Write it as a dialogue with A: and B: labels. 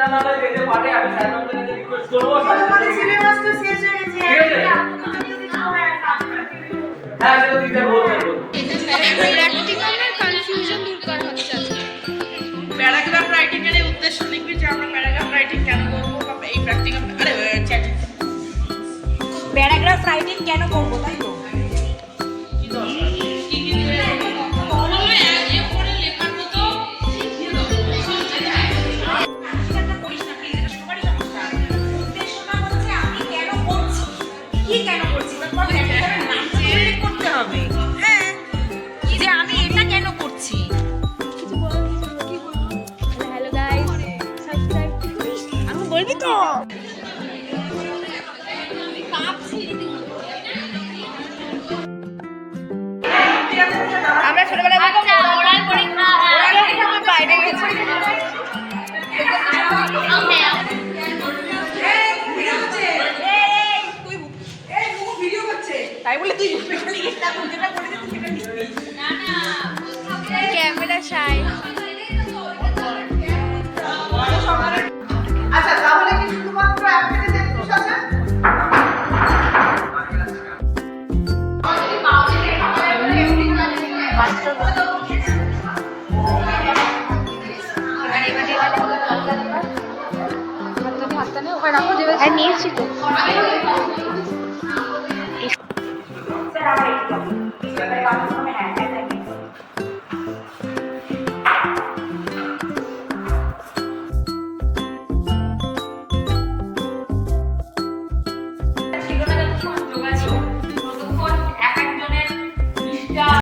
A: ইন্টারনালে যেতে পারে আমি স্যার ম্যামকে রিকোয়েস্ট করব
B: আমাদের সিলেবাস তো শেষ হয়ে গেছে
A: হ্যাঁ সেটা দিতে বলতে
C: প্র্যাকটিক্যালের কনফিউশন দূর করা হচ্ছে আজকে।
B: প্যারাগ্রাফ রাইটিং এর উদ্দেশ্য লিখবি যে আমরা প্যারাগ্রাফ রাইটিং কেন করব বা এই প্র্যাকটিক্যাল চ্যাট
C: প্যারাগ্রাফ রাইটিং কেন করবো তাই তো?
B: কি দরকার কি কি দিলে বলো এ করে লেখার মতো শিখিয়ে দাও
C: সেটা করিস না প্লিজ, এটা সবারই সমস্যা। উদ্দেশ্যটা হচ্ছে আমি কেন করছি, কি কেন করছি, তারপর প্র্যাকটিক্যালের নাম উল্লেখ করতে হবে। হ্যাঁ, যে আমি এটা কেন করছি।
D: হ্যালো গাইস, সাবস্ক্রাইব করিস। আমি বলবি তো?
C: আমরা ছোটবেলায়
D: আচ্ছা, ওরাল পরীক্ষা
C: বাইরে গেছি। তাই বলে তুই
D: ক্যামেরা শাই।
B: আচ্ছা তাহলে কি শুধুমাত্র অ্যাপ্লিকেশন দেখতে আছে
D: হ্যাঁ নিয়েছি তো।
C: স্যার আমার একটু